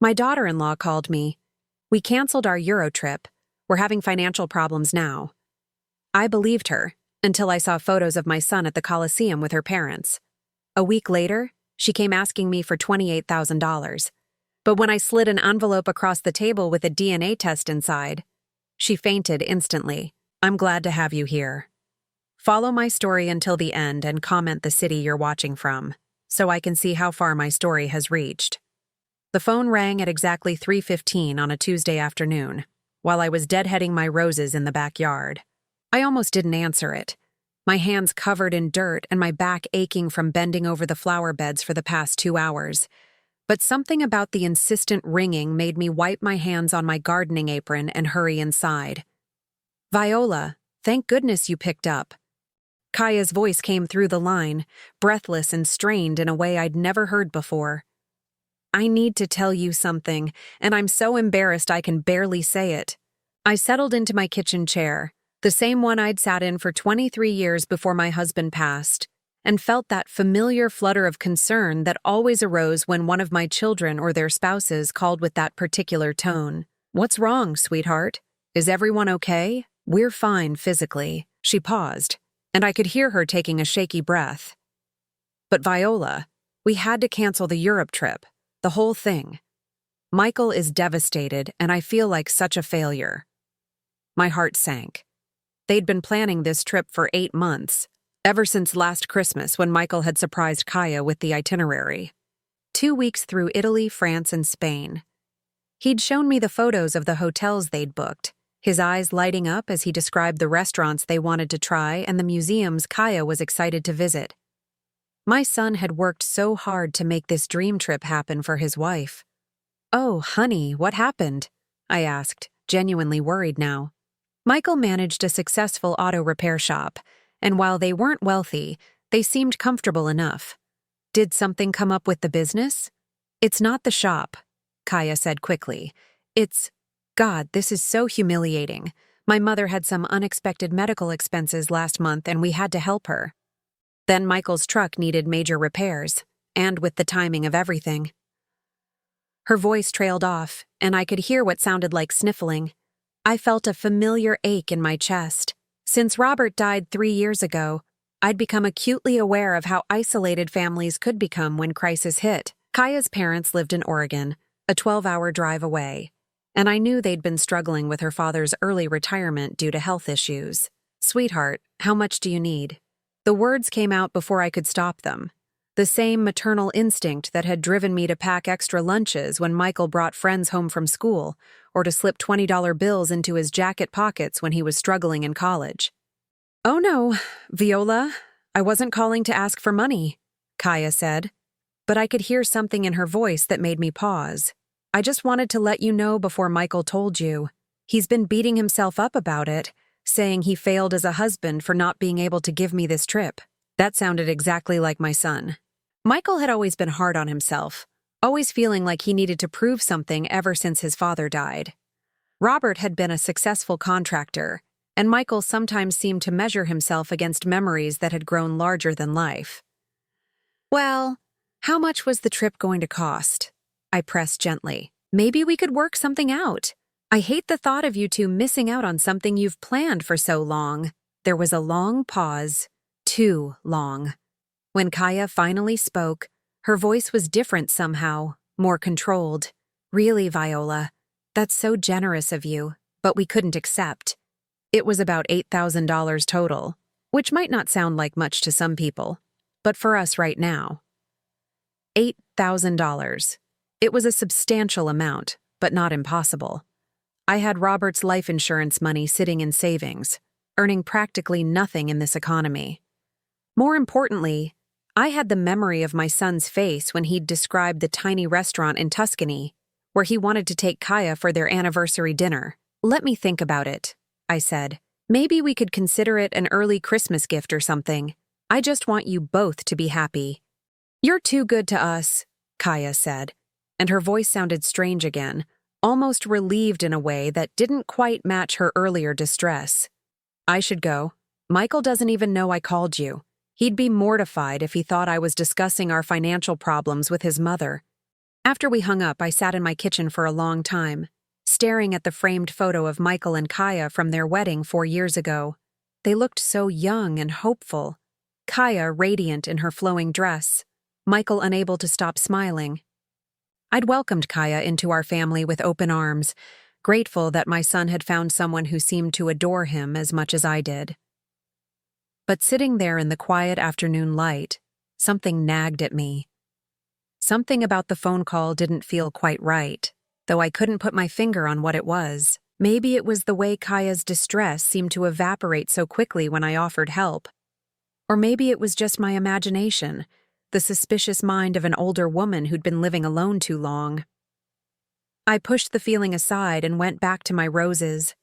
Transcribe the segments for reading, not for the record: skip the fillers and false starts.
My daughter-in-law called me. We canceled our Eurotrip. We're having financial problems now. I believed her, until I saw photos of my son at the Coliseum with her parents. A week later, she came asking me for $28,000. But when I slid an envelope across the table with a DNA test inside, she fainted instantly. I'm glad to have you here. Follow my story until the end and comment the city you're watching from, so I can see how far my story has reached. The phone rang at exactly 3:15 on a Tuesday afternoon, while I was deadheading my roses in the backyard. I almost didn't answer it, my hands covered in dirt and my back aching from bending over the flower beds for the past 2 hours. But something about the insistent ringing made me wipe my hands on my gardening apron and hurry inside. Viola, thank goodness you picked up. Kaia's voice came through the line, breathless and strained in a way I'd never heard before. I need to tell you something, and I'm so embarrassed I can barely say it. I settled into my kitchen chair, the same one I'd sat in for 23 years before my husband passed, and felt that familiar flutter of concern that always arose when one of my children or their spouses called with that particular tone. What's wrong, sweetheart? Is everyone okay? We're fine physically. She paused, and I could hear her taking a shaky breath. But Viola, we had to cancel the Europe trip, the whole thing. Michael is devastated, and I feel like such a failure. My heart sank. They'd been planning this trip for 8 months, ever since last Christmas when Michael had surprised Kaia with the itinerary. 2 weeks through Italy, France, and Spain. He'd shown me the photos of the hotels they'd booked, his eyes lighting up as he described the restaurants they wanted to try and the museums Kaia was excited to visit. My son had worked so hard to make this dream trip happen for his wife. "Oh, honey, what happened?" I asked, genuinely worried now. Michael managed a successful auto repair shop, and while they weren't wealthy, they seemed comfortable enough. Did something come up with the business? It's not the shop, Kaia said quickly. God, this is so humiliating. My mother had some unexpected medical expenses last month and we had to help her. Then Michael's truck needed major repairs, and with the timing of everything. Her voice trailed off, and I could hear what sounded like sniffling. I felt a familiar ache in my chest. Since Robert died 3 years ago, I'd become acutely aware of how isolated families could become when crisis hit. Kaia's parents lived in Oregon, a 12-hour drive away, and I knew they'd been struggling with her father's early retirement due to health issues. "Sweetheart, how much do you need?" The words came out before I could stop them. The same maternal instinct that had driven me to pack extra lunches when Michael brought friends home from school, or to slip $20 bills into his jacket pockets when he was struggling in college. "Oh no, Viola, I wasn't calling to ask for money," Kaia said, but I could hear something in her voice that made me pause. "I just wanted to let you know before Michael told you. He's been beating himself up about it, saying he failed as a husband for not being able to give me this trip." That sounded exactly like my son. Michael had always been hard on himself, always feeling like he needed to prove something ever since his father died. Robert had been a successful contractor, and Michael sometimes seemed to measure himself against memories that had grown larger than life. "Well, how much was the trip going to cost?" I pressed gently. "Maybe we could work something out. I hate the thought of you two missing out on something you've planned for so long." There was a long pause, too long. When Kaia finally spoke, her voice was different somehow, more controlled. "Really, Viola, that's so generous of you, but we couldn't accept. It was about $8,000 total, which might not sound like much to some people, but for us right now. $8,000. It was a substantial amount, but not impossible. I had Robert's life insurance money sitting in savings, earning practically nothing in this economy. More importantly, I had the memory of my son's face when he'd described the tiny restaurant in Tuscany, where he wanted to take Kaia for their anniversary dinner. "Let me think about it," I said. "Maybe we could consider it an early Christmas gift or something. I just want you both to be happy." "You're too good to us," Kaia said, and her voice sounded strange again, almost relieved in a way that didn't quite match her earlier distress. "I should go. Michael doesn't even know I called you. He'd be mortified if he thought I was discussing our financial problems with his mother." After we hung up, I sat in my kitchen for a long time, staring at the framed photo of Michael and Kaia from their wedding 4 years ago. They looked so young and hopeful. Kaia radiant in her flowing dress, Michael unable to stop smiling. I'd welcomed Kaia into our family with open arms, grateful that my son had found someone who seemed to adore him as much as I did. But sitting there in the quiet afternoon light, something nagged at me. Something about the phone call didn't feel quite right, though I couldn't put my finger on what it was. Maybe it was the way Kaia's distress seemed to evaporate so quickly when I offered help. Or maybe it was just my imagination, the suspicious mind of an older woman who'd been living alone too long. I pushed the feeling aside and went back to my roses.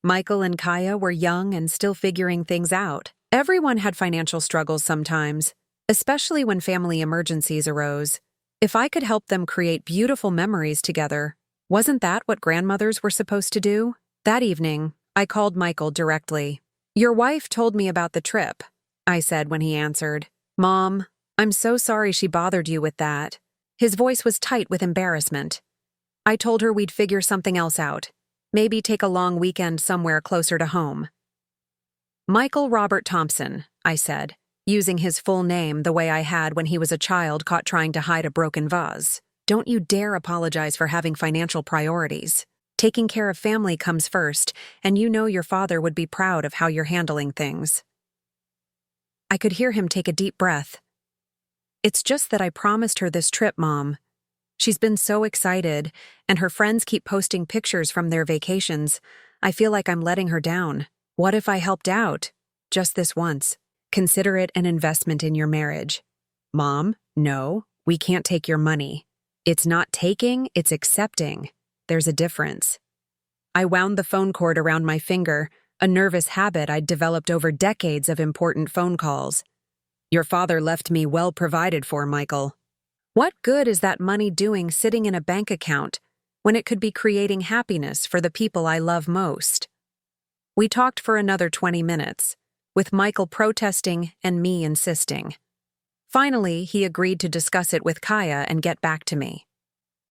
Michael and Kaia were young and still figuring things out. Everyone had financial struggles sometimes, especially when family emergencies arose. If I could help them create beautiful memories together, wasn't that what grandmothers were supposed to do? That evening, I called Michael directly. "Your wife told me about the trip," I said when he answered. "Mom, I'm so sorry she bothered you with that." His voice was tight with embarrassment. I told her we'd figure something else out. Maybe take a long weekend somewhere closer to home. "Michael Robert Thompson," I said, using his full name the way I had when he was a child caught trying to hide a broken vase. "Don't you dare apologize for having financial priorities. Taking care of family comes first, and you know your father would be proud of how you're handling things." I could hear him take a deep breath. "It's just that I promised her this trip, Mom. She's been so excited, and her friends keep posting pictures from their vacations. I feel like I'm letting her down. What if I helped out? Just this once. Consider it an investment in your marriage." "Mom, no, we can't take your money. It's not taking, it's accepting. There's a difference." I wound the phone cord around my finger, a nervous habit I'd developed over decades of important phone calls. "Your father left me well provided for, Michael. What good is that money doing sitting in a bank account when it could be creating happiness for the people I love most?" We talked for another 20 minutes, with Michael protesting and me insisting. Finally, he agreed to discuss it with Kaia and get back to me.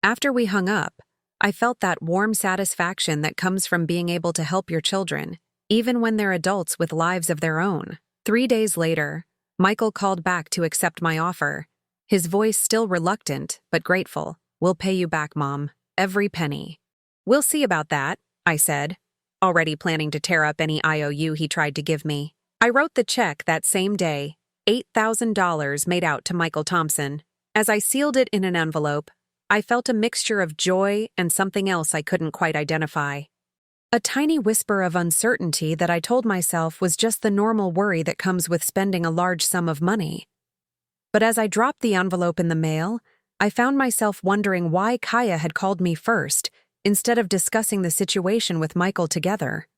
After we hung up, I felt that warm satisfaction that comes from being able to help your children, even when they're adults with lives of their own. 3 days later, Michael called back to accept my offer, his voice still reluctant but grateful. "We'll pay you back, Mom. Every penny." "We'll see about that," I said, already planning to tear up any IOU he tried to give me. I wrote the check that same day, $8,000 made out to Michael Thompson. As I sealed it in an envelope, I felt a mixture of joy and something else I couldn't quite identify. A tiny whisper of uncertainty that I told myself was just the normal worry that comes with spending a large sum of money. But as I dropped the envelope in the mail, I found myself wondering why Kaia had called me first, instead of discussing the situation with Michael together.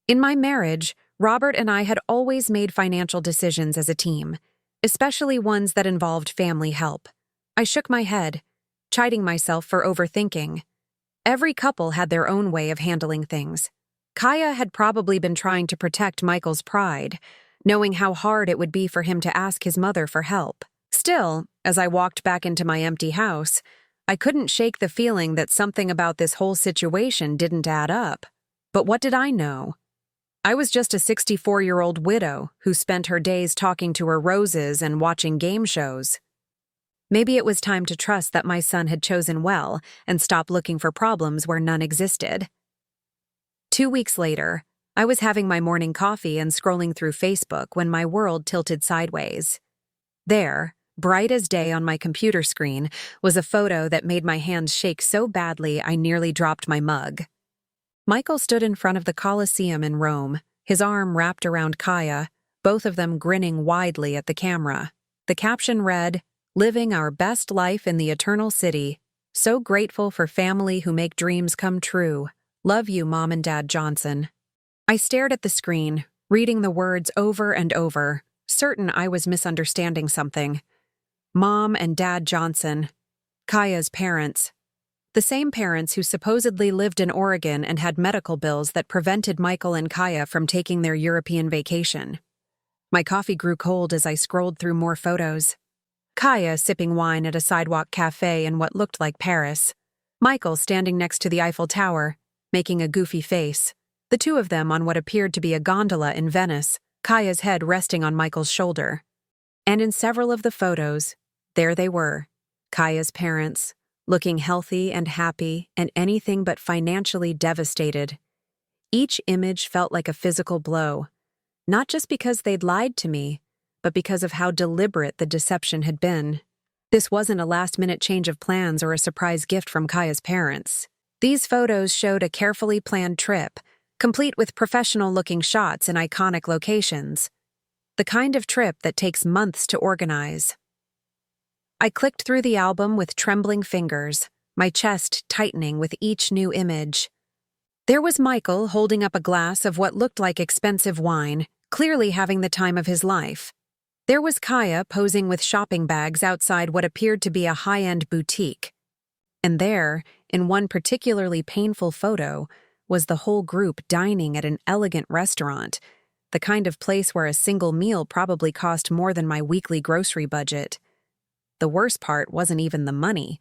In my marriage, Robert and I had always made financial decisions as a team, especially ones that involved family help. I shook my head, chiding myself for overthinking. Every couple had their own way of handling things. Kaia had probably been trying to protect Michael's pride, knowing how hard it would be for him to ask his mother for help. Still, as I walked back into my empty house, I couldn't shake the feeling that something about this whole situation didn't add up. But what did I know? I was just a 64-year-old widow who spent her days talking to her roses and watching game shows. Maybe it was time to trust that my son had chosen well and stop looking for problems where none existed. 2 weeks later, I was having my morning coffee and scrolling through Facebook when my world tilted sideways. There, bright as day on my computer screen, was a photo that made my hands shake so badly I nearly dropped my mug. Michael stood in front of the Colosseum in Rome, his arm wrapped around Kaia, both of them grinning widely at the camera. The caption read, "Living our best life in the eternal city. So grateful for family who make dreams come true. Love you, Mom and Dad Johnson." I stared at the screen, reading the words over and over, certain I was misunderstanding something. Mom and Dad Johnson. Kaia's parents. The same parents who supposedly lived in Oregon and had medical bills that prevented Michael and Kaia from taking their European vacation. My coffee grew cold as I scrolled through more photos. Kaia sipping wine at a sidewalk cafe in what looked like Paris. Michael standing next to the Eiffel Tower, making a goofy face. The two of them on what appeared to be a gondola in Venice, Kaia's head resting on Michael's shoulder. And in several of the photos, there they were, Kaia's parents, looking healthy and happy and anything but financially devastated. Each image felt like a physical blow, not just because they'd lied to me, but because of how deliberate the deception had been. This wasn't a last-minute change of plans or a surprise gift from Kaia's parents. These photos showed a carefully planned trip, complete with professional-looking shots in iconic locations. The kind of trip that takes months to organize. I clicked through the album with trembling fingers, my chest tightening with each new image. There was Michael holding up a glass of what looked like expensive wine, clearly having the time of his life. There was Kaia posing with shopping bags outside what appeared to be a high-end boutique. And there, in one particularly painful photo, was the whole group dining at an elegant restaurant, the kind of place where a single meal probably cost more than my weekly grocery budget. The worst part wasn't even the money,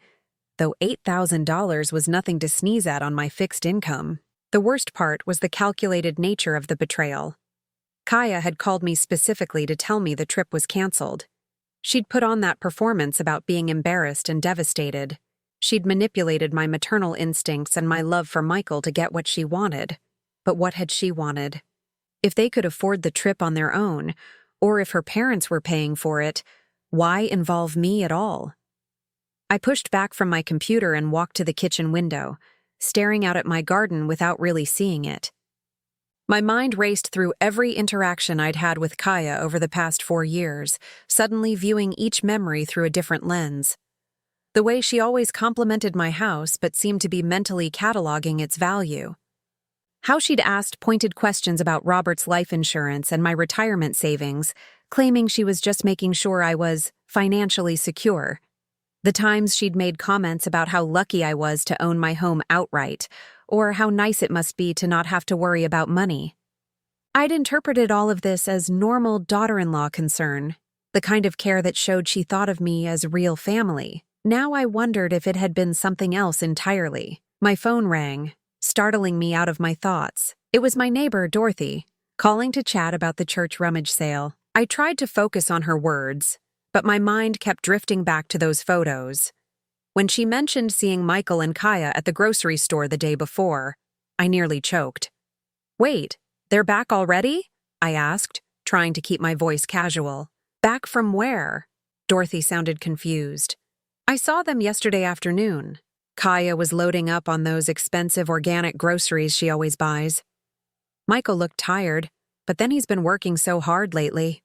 though $8,000 was nothing to sneeze at on my fixed income. The worst part was the calculated nature of the betrayal. Kaia had called me specifically to tell me the trip was canceled. She'd put on that performance about being embarrassed and devastated. She'd manipulated my maternal instincts and my love for Michael to get what she wanted. But what had she wanted? If they could afford the trip on their own, or if her parents were paying for it, why involve me at all? I pushed back from my computer and walked to the kitchen window, staring out at my garden without really seeing it. My mind raced through every interaction I'd had with Kaia over the past 4 years, suddenly viewing each memory through a different lens. The way she always complimented my house but seemed to be mentally cataloging its value. How she'd asked pointed questions about Robert's life insurance and my retirement savings, claiming she was just making sure I was financially secure. The times she'd made comments about how lucky I was to own my home outright, or how nice it must be to not have to worry about money. I'd interpreted all of this as normal daughter-in-law concern, the kind of care that showed she thought of me as real family. Now I wondered if it had been something else entirely. My phone rang, startling me out of my thoughts. It was my neighbor, Dorothy, calling to chat about the church rummage sale. I tried to focus on her words, but my mind kept drifting back to those photos. When she mentioned seeing Michael and Kaia at the grocery store the day before, I nearly choked. "Wait, they're back already?" I asked, trying to keep my voice casual. "Back from where?" Dorothy sounded confused. "I saw them yesterday afternoon." Kaia was loading up on those expensive organic groceries she always buys. Michael looked tired, but then he's been working so hard lately.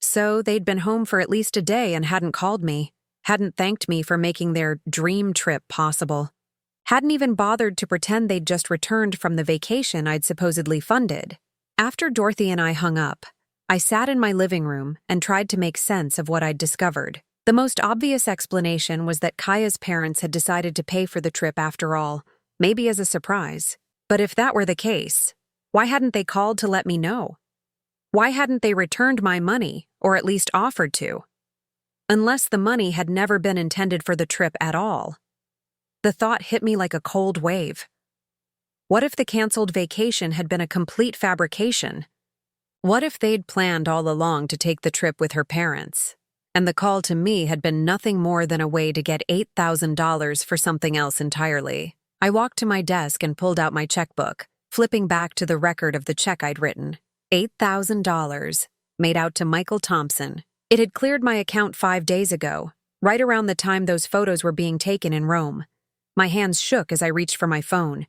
So they'd been home for at least a day and hadn't called me, hadn't thanked me for making their dream trip possible, hadn't even bothered to pretend they'd just returned from the vacation I'd supposedly funded. After Dorothy and I hung up, I sat in my living room and tried to make sense of what I'd discovered. The most obvious explanation was that Kaia's parents had decided to pay for the trip after all, maybe as a surprise. But if that were the case, why hadn't they called to let me know? Why hadn't they returned my money, or at least offered to? Unless the money had never been intended for the trip at all. The thought hit me like a cold wave. What if the canceled vacation had been a complete fabrication? What if they'd planned all along to take the trip with her parents, and the call to me had been nothing more than a way to get $8,000 for something else entirely? I walked to my desk and pulled out my checkbook, flipping back to the record of the check I'd written. $8,000, made out to Michael Thompson. It had cleared my account 5 days ago, right around the time those photos were being taken in Rome. My hands shook as I reached for my phone.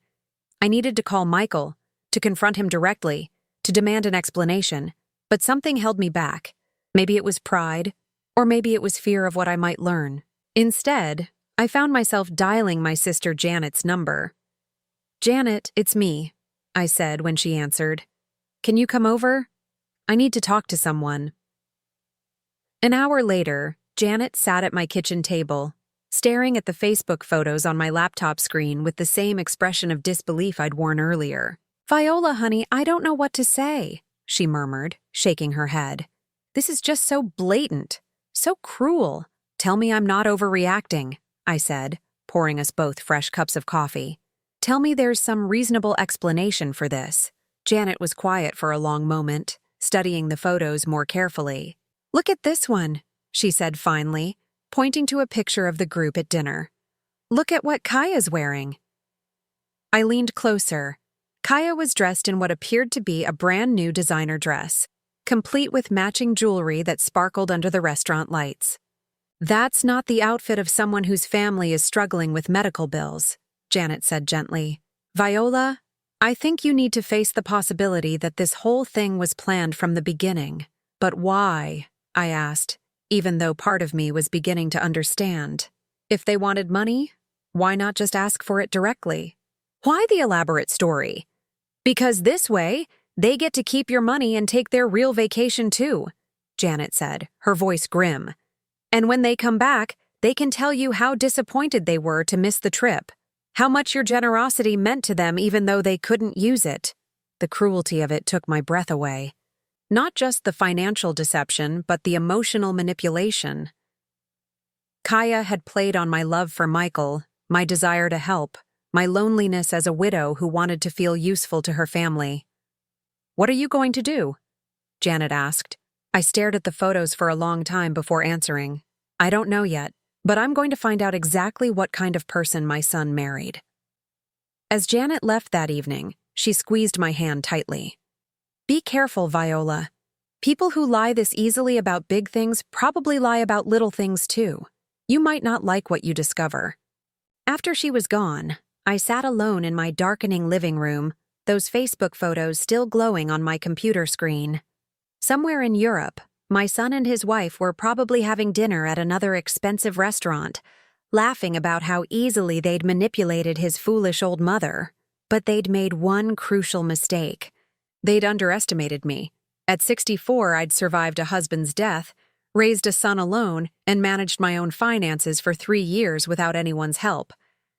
I needed to call Michael, to confront him directly, to demand an explanation, but something held me back. Maybe it was pride, or maybe it was fear of what I might learn. Instead, I found myself dialing my sister Janet's number. "Janet, it's me," I said when she answered. "Can you come over? I need to talk to someone." An hour later, Janet sat at my kitchen table, staring at the Facebook photos on my laptop screen with the same expression of disbelief I'd worn earlier. "Viola, honey, I don't know what to say," she murmured, shaking her head. "This is just so blatant, so cruel. Tell me I'm not overreacting, I said, pouring us both fresh cups of coffee. Tell me there's some reasonable explanation for this. Janet was quiet for a long moment, studying the photos more carefully. Look at this one, she said finally, pointing to a picture of the group at dinner. Look at what Kaia's wearing. I leaned closer. Kaia was dressed in what appeared to be a brand new designer dress, complete with matching jewelry that sparkled under the restaurant lights. That's not the outfit of someone whose family is struggling with medical bills, Janet said gently. Viola, I think you need to face the possibility that this whole thing was planned from the beginning. But why? I asked, even though part of me was beginning to understand. If they wanted money, why not just ask for it directly? Why the elaborate story? Because this way, they get to keep your money and take their real vacation too, Janet said, her voice grim. And when they come back, they can tell you how disappointed they were to miss the trip, how much your generosity meant to them even though they couldn't use it. The cruelty of it took my breath away. Not just the financial deception, but the emotional manipulation. Kaia had played on my love for Michael, my desire to help, my loneliness as a widow who wanted to feel useful to her family. What are you going to do? Janet asked. I stared at the photos for a long time before answering. I don't know yet, but I'm going to find out exactly what kind of person my son married. As Janet left that evening, she squeezed my hand tightly. Be careful, Viola. People who lie this easily about big things probably lie about little things too. You might not like what you discover. After she was gone, I sat alone in my darkening living room, those Facebook photos still glowing on my computer screen. Somewhere in Europe, my son and his wife were probably having dinner at another expensive restaurant, laughing about how easily they'd manipulated his foolish old mother. But they'd made one crucial mistake. They'd underestimated me. At 64, I'd survived a husband's death, raised a son alone, and managed my own finances for 3 years without anyone's help.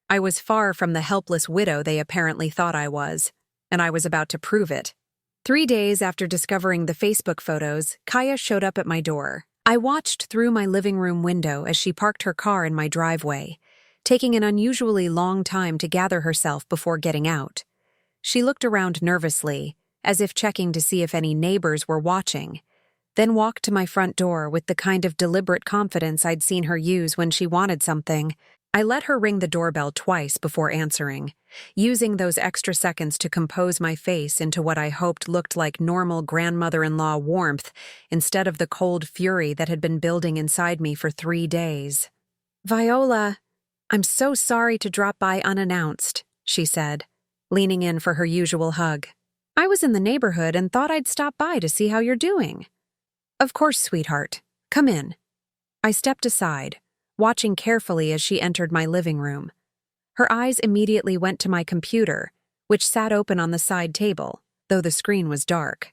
I was far from the helpless widow they apparently thought I was, and I was about to prove it. 3 days after discovering the Facebook photos, Kaia showed up at my door. I watched through my living room window as she parked her car in my driveway, taking an unusually long time to gather herself before getting out. She looked around nervously, as if checking to see if any neighbors were watching, then walked to my front door with the kind of deliberate confidence I'd seen her use when she wanted something. I let her ring the doorbell twice before answering, using those extra seconds to compose my face into what I hoped looked like normal grandmother-in-law warmth instead of the cold fury that had been building inside me for 3 days. Viola, I'm so sorry to drop by unannounced, she said, leaning in for her usual hug. I was in the neighborhood and thought I'd stop by to see how you're doing. Of course, sweetheart. Come in. I stepped aside, watching carefully as she entered my living room. Her eyes immediately went to my computer, which sat open on the side table, though the screen was dark.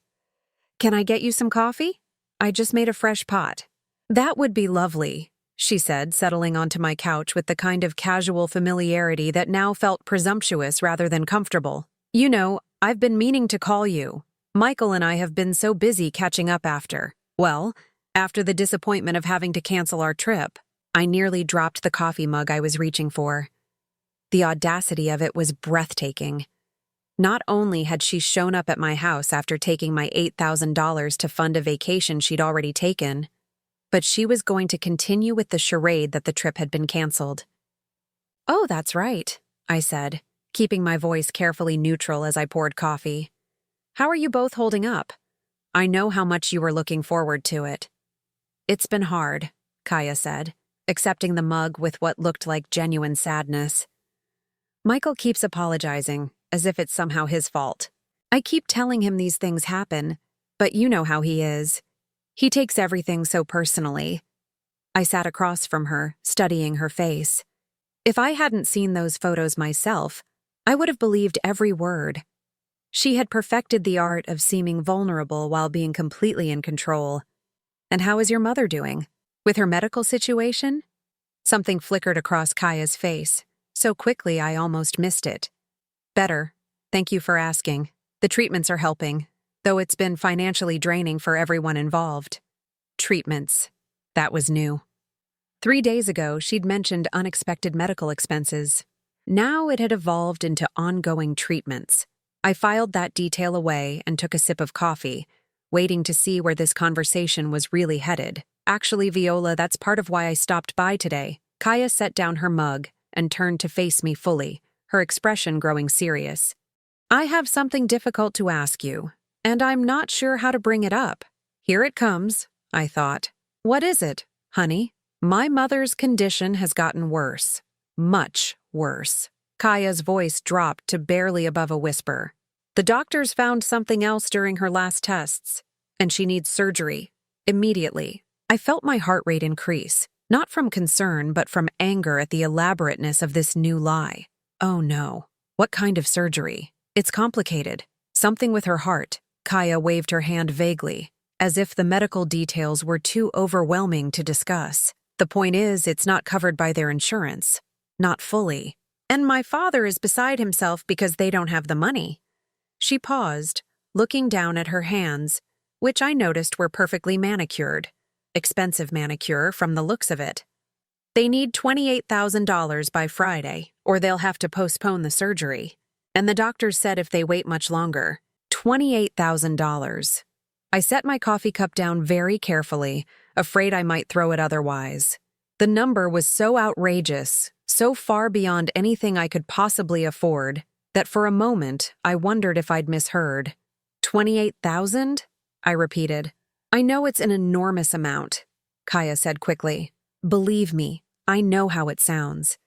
Can I get you some coffee? I just made a fresh pot. That would be lovely, she said, settling onto my couch with the kind of casual familiarity that now felt presumptuous rather than comfortable. You know, I've been meaning to call you. Michael and I have been so busy catching up after the disappointment of having to cancel our trip. I nearly dropped the coffee mug I was reaching for. The audacity of it was breathtaking. Not only had she shown up at my house after taking my $8,000 to fund a vacation she'd already taken, but she was going to continue with the charade that the trip had been canceled. Oh, that's right, I said, keeping my voice carefully neutral as I poured coffee. How are you both holding up? I know how much you were looking forward to it. It's been hard, Kaia said, accepting the mug with what looked like genuine sadness. Michael keeps apologizing, as if it's somehow his fault. I keep telling him these things happen, but you know how he is. He takes everything so personally. I sat across from her, studying her face. If I hadn't seen those photos myself, I would have believed every word. She had perfected the art of seeming vulnerable while being completely in control. And how is your mother doing? With her medical situation? Something flickered across Kaia's face, so quickly I almost missed it. Better. Thank you for asking. The treatments are helping, though it's been financially draining for everyone involved. Treatments. That was new. 3 days ago, she'd mentioned unexpected medical expenses. Now it had evolved into ongoing treatments. I filed that detail away and took a sip of coffee, waiting to see where this conversation was really headed. Actually, Viola, that's part of why I stopped by today. Kaia set down her mug and turned to face me fully, her expression growing serious. I have something difficult to ask you, and I'm not sure how to bring it up. Here it comes, I thought. What is it, honey? My mother's condition has gotten worse. Much worse. Kaia's voice dropped to barely above a whisper. The doctors found something else during her last tests, and she needs surgery. Immediately. I felt my heart rate increase, not from concern but from anger at the elaborateness of this new lie. Oh no. What kind of surgery? It's complicated. Something with her heart. Kaia waved her hand vaguely, as if the medical details were too overwhelming to discuss. The point is, it's not covered by their insurance. Not fully. And my father is beside himself because they don't have the money. She paused, looking down at her hands, which I noticed were perfectly manicured. Expensive manicure from the looks of it. They need $28,000 by Friday, or they'll have to postpone the surgery. And the doctors said if they wait much longer, $28,000. I set my coffee cup down very carefully, afraid I might throw it otherwise. The number was so outrageous, so far beyond anything I could possibly afford, that for a moment I wondered if I'd misheard. 28,000? I repeated. I know it's an enormous amount, Kaia said quickly. Believe me, I know how it sounds.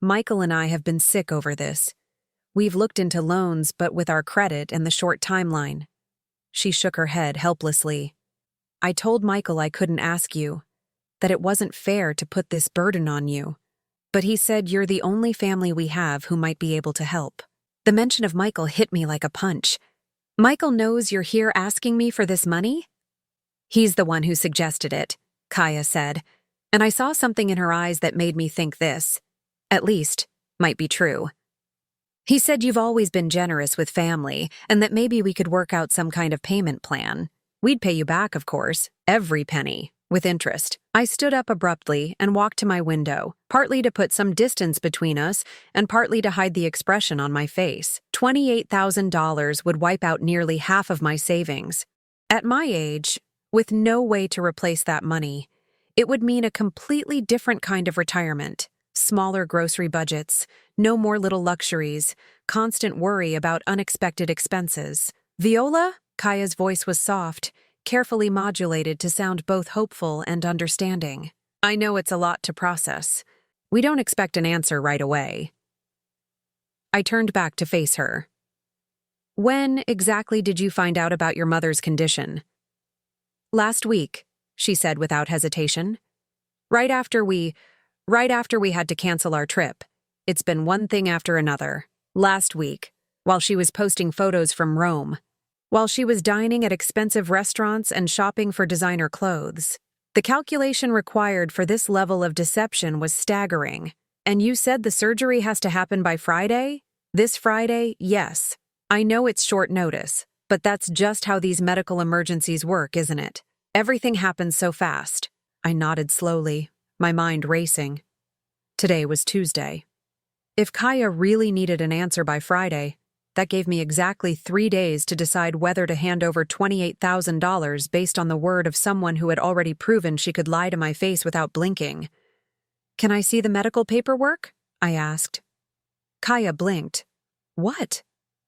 Michael and I have been sick over this. We've looked into loans, but with our credit and the short timeline. She shook her head helplessly. I told Michael I couldn't ask you, that it wasn't fair to put this burden on you. But he said you're the only family we have who might be able to help. The mention of Michael hit me like a punch. Michael knows you're here asking me for this money? He's the one who suggested it, Kaia said, and I saw something in her eyes that made me think this, at least, might be true. He said you've always been generous with family, and that maybe we could work out some kind of payment plan. We'd pay you back, of course, every penny, with interest. I stood up abruptly and walked to my window, partly to put some distance between us and partly to hide the expression on my face. $28,000 would wipe out nearly half of my savings. At my age, with no way to replace that money, it would mean a completely different kind of retirement. Smaller grocery budgets, no more little luxuries, constant worry about unexpected expenses. Viola? Kaia's voice was soft, carefully modulated to sound both hopeful and understanding. I know it's a lot to process. We don't expect an answer right away. I turned back to face her. When exactly did you find out about your mother's condition? Last week, she said without hesitation. Right after we had to cancel our trip. It's been one thing after another. Last week, while she was posting photos from Rome, while she was dining at expensive restaurants and shopping for designer clothes. The calculation required for this level of deception was staggering. And you said the surgery has to happen by Friday? This Friday, yes. I know it's short notice, but that's just how these medical emergencies work, isn't it? Everything happens so fast. I nodded slowly, my mind racing. Today was Tuesday. If Kaia really needed an answer by Friday, that gave me exactly 3 days to decide whether to hand over $28,000 based on the word of someone who had already proven she could lie to my face without blinking. Can I see the medical paperwork? I asked. Kaia blinked. What?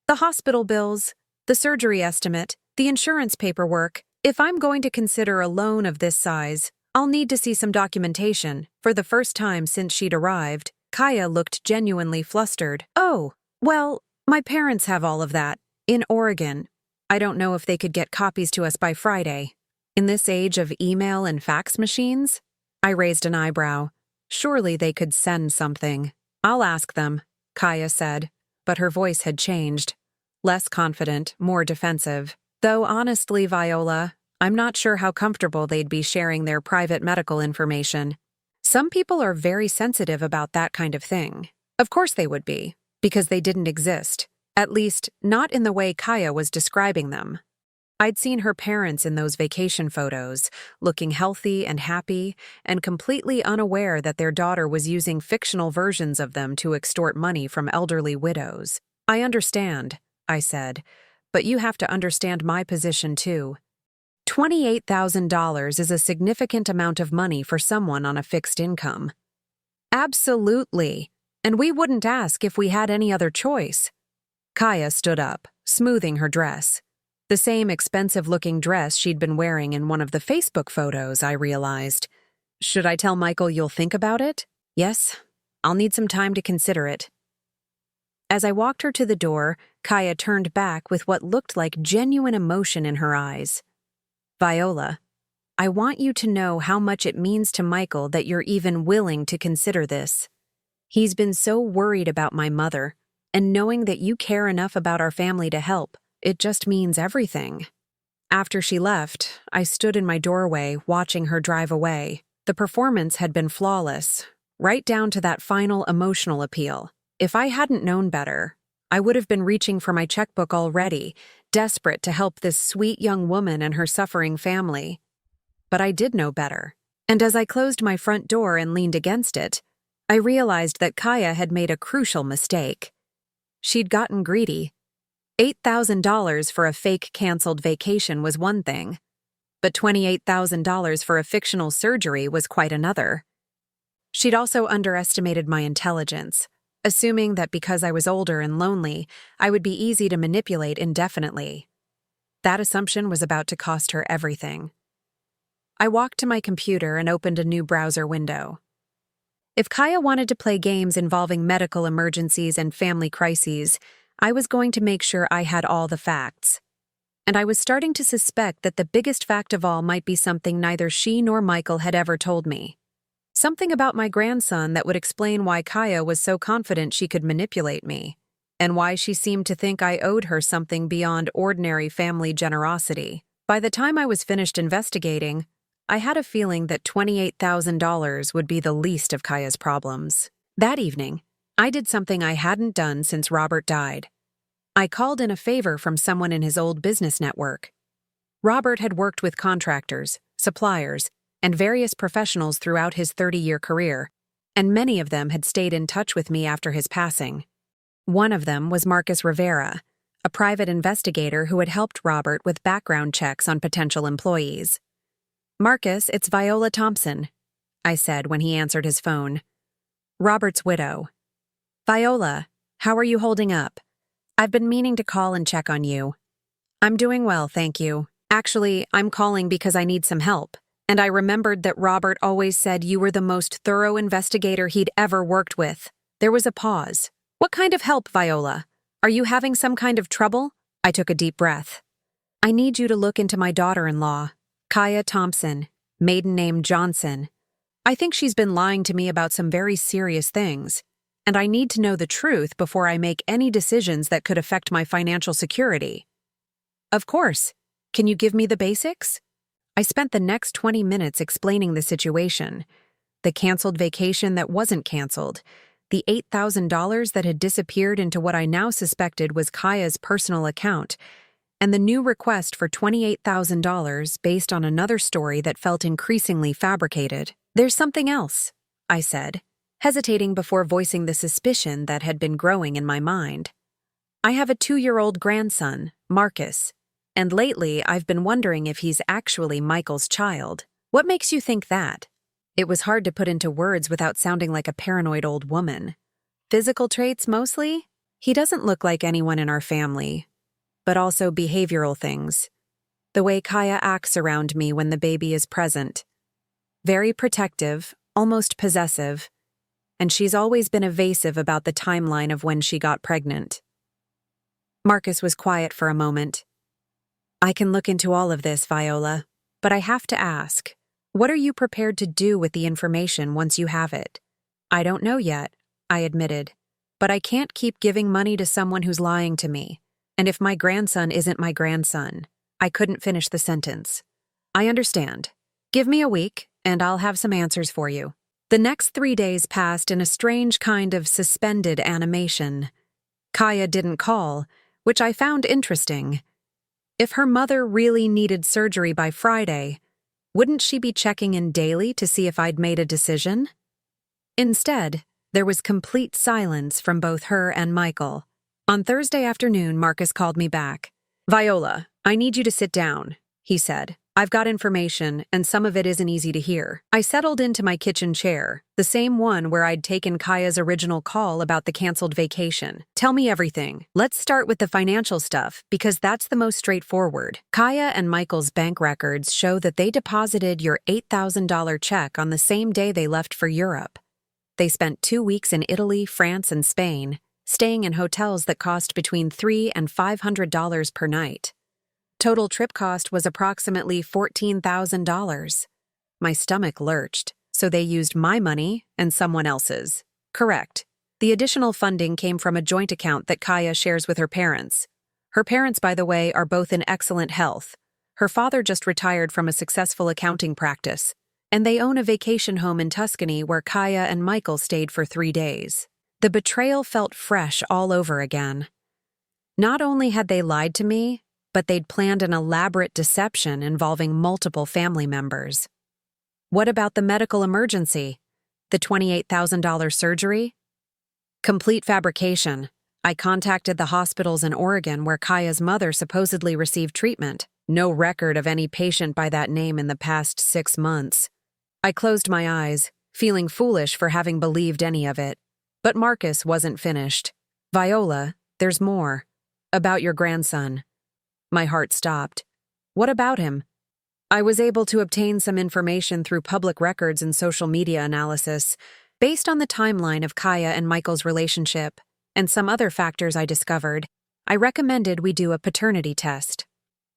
The hospital bills, the surgery estimate, the insurance paperwork. If I'm going to consider a loan of this size, I'll need to see some documentation. For the first time since she'd arrived, Kaia looked genuinely flustered. Oh, well, my parents have all of that. In Oregon. I don't know if they could get copies to us by Friday. In this age of email and fax machines? I raised an eyebrow. Surely they could send something. I'll ask them, Kaia said, but her voice had changed. Less confident, more defensive. Though honestly, Viola, I'm not sure how comfortable they'd be sharing their private medical information. Some people are very sensitive about that kind of thing. Of course they would be, because they didn't exist. At least, not in the way Kaia was describing them. I'd seen her parents in those vacation photos, looking healthy and happy, and completely unaware that their daughter was using fictional versions of them to extort money from elderly widows. "I understand," I said, "but you have to understand my position too. $28,000 is a significant amount of money for someone on a fixed income." "Absolutely, and we wouldn't ask if we had any other choice." Kaia stood up, smoothing her dress. The same expensive-looking dress she'd been wearing in one of the Facebook photos, I realized. "Should I tell Michael you'll think about it?" "Yes, I'll need some time to consider it." As I walked her to the door, Kaia turned back with what looked like genuine emotion in her eyes. "Viola, I want you to know how much it means to Michael that you're even willing to consider this. He's been so worried about my mother, and knowing that you care enough about our family to help, it just means everything." After she left, I stood in my doorway watching her drive away. The performance had been flawless, right down to that final emotional appeal. If I hadn't known better, I would have been reaching for my checkbook already, desperate to help this sweet young woman and her suffering family. But I did know better, and as I closed my front door and leaned against it, I realized that Kaia had made a crucial mistake. She'd gotten greedy. $8,000 for a fake canceled vacation was one thing, but $28,000 for a fictional surgery was quite another. She'd also underestimated my intelligence, assuming that because I was older and lonely, I would be easy to manipulate indefinitely. That assumption was about to cost her everything. I walked to my computer and opened a new browser window. If Kaia wanted to play games involving medical emergencies and family crises, I was going to make sure I had all the facts. And I was starting to suspect that the biggest fact of all might be something neither she nor Michael had ever told me. Something about my grandson that would explain why Kaia was so confident she could manipulate me, and why she seemed to think I owed her something beyond ordinary family generosity. By the time I was finished investigating, I had a feeling that $28,000 would be the least of Kaia's problems. That evening, I did something I hadn't done since Robert died. I called in a favor from someone in his old business network. Robert had worked with contractors, suppliers, and various professionals throughout his 30-year career, and many of them had stayed in touch with me after his passing. One of them was Marcus Rivera, a private investigator who had helped Robert with background checks on potential employees. "Marcus, it's Viola Thompson," I said when he answered his phone. "Robert's widow." "Viola, how are you holding up? I've been meaning to call and check on you." "I'm doing well, thank you. Actually, I'm calling because I need some help, and I remembered that Robert always said you were the most thorough investigator he'd ever worked with." There was a pause. "What kind of help, Viola? Are you having some kind of trouble?" I took a deep breath. "I need you to look into my daughter-in-law, Kaia Thompson, maiden name Johnson. I think she's been lying to me about some very serious things, and I need to know the truth before I make any decisions that could affect my financial security." "Of course. Can you give me the basics?" I spent the next 20 minutes explaining the situation. The canceled vacation that wasn't canceled, the $8,000 that had disappeared into what I now suspected was Kaia's personal account, and the new request for $28,000 based on another story that felt increasingly fabricated. "There's something else," I said, hesitating before voicing the suspicion that had been growing in my mind. "I have a 2-year-old grandson, Marcus, and lately I've been wondering if he's actually Michael's child." "What makes you think that?" It was hard to put into words without sounding like a paranoid old woman. "Physical traits mostly? He doesn't look like anyone in our family, but also behavioral things. The way Kaia acts around me when the baby is present. Very protective, almost possessive, and she's always been evasive about the timeline of when she got pregnant." Marcus was quiet for a moment. "I can look into all of this, Viola, but I have to ask, what are you prepared to do with the information once you have it?" "I don't know yet," I admitted, "but I can't keep giving money to someone who's lying to me. And if my grandson isn't my grandson," I couldn't finish the sentence. "I understand. Give me a week, and I'll have some answers for you." The next 3 days passed in a strange kind of suspended animation. Kaia didn't call, which I found interesting. If her mother really needed surgery by Friday, wouldn't she be checking in daily to see if I'd made a decision? Instead, there was complete silence from both her and Michael. On Thursday afternoon, Marcus called me back. "Viola, I need you to sit down," he said. "I've got information, and some of it isn't easy to hear." I settled into my kitchen chair, the same one where I'd taken Kaia's original call about the canceled vacation. "Tell me everything. Let's start with the financial stuff, because that's the most straightforward." Kaia and Michael's bank records show that they deposited your $8,000 check on the same day they left for Europe. They spent 2 weeks in Italy, France, and Spain, staying in hotels that cost between $300 and $500 per night. Total trip cost was approximately $14,000. My stomach lurched, so they used my money and someone else's. Correct. The additional funding came from a joint account that Kaia shares with her parents. Her parents, by the way, are both in excellent health. Her father just retired from a successful accounting practice, and they own a vacation home in Tuscany where Kaia and Michael stayed for 3 days. The betrayal felt fresh all over again. Not only had they lied to me, but they'd planned an elaborate deception involving multiple family members. What about the medical emergency? The $28,000 surgery? Complete fabrication. I contacted the hospitals in Oregon where Kaia's mother supposedly received treatment. No record of any patient by that name in the past 6 months. I closed my eyes, feeling foolish for having believed any of it. But Marcus wasn't finished. "Viola, there's more. About your grandson." My heart stopped. "What about him?" I was able to obtain some information through public records and social media analysis. Based on the timeline of Kaia and Michael's relationship, and some other factors I discovered, I recommended we do a paternity test.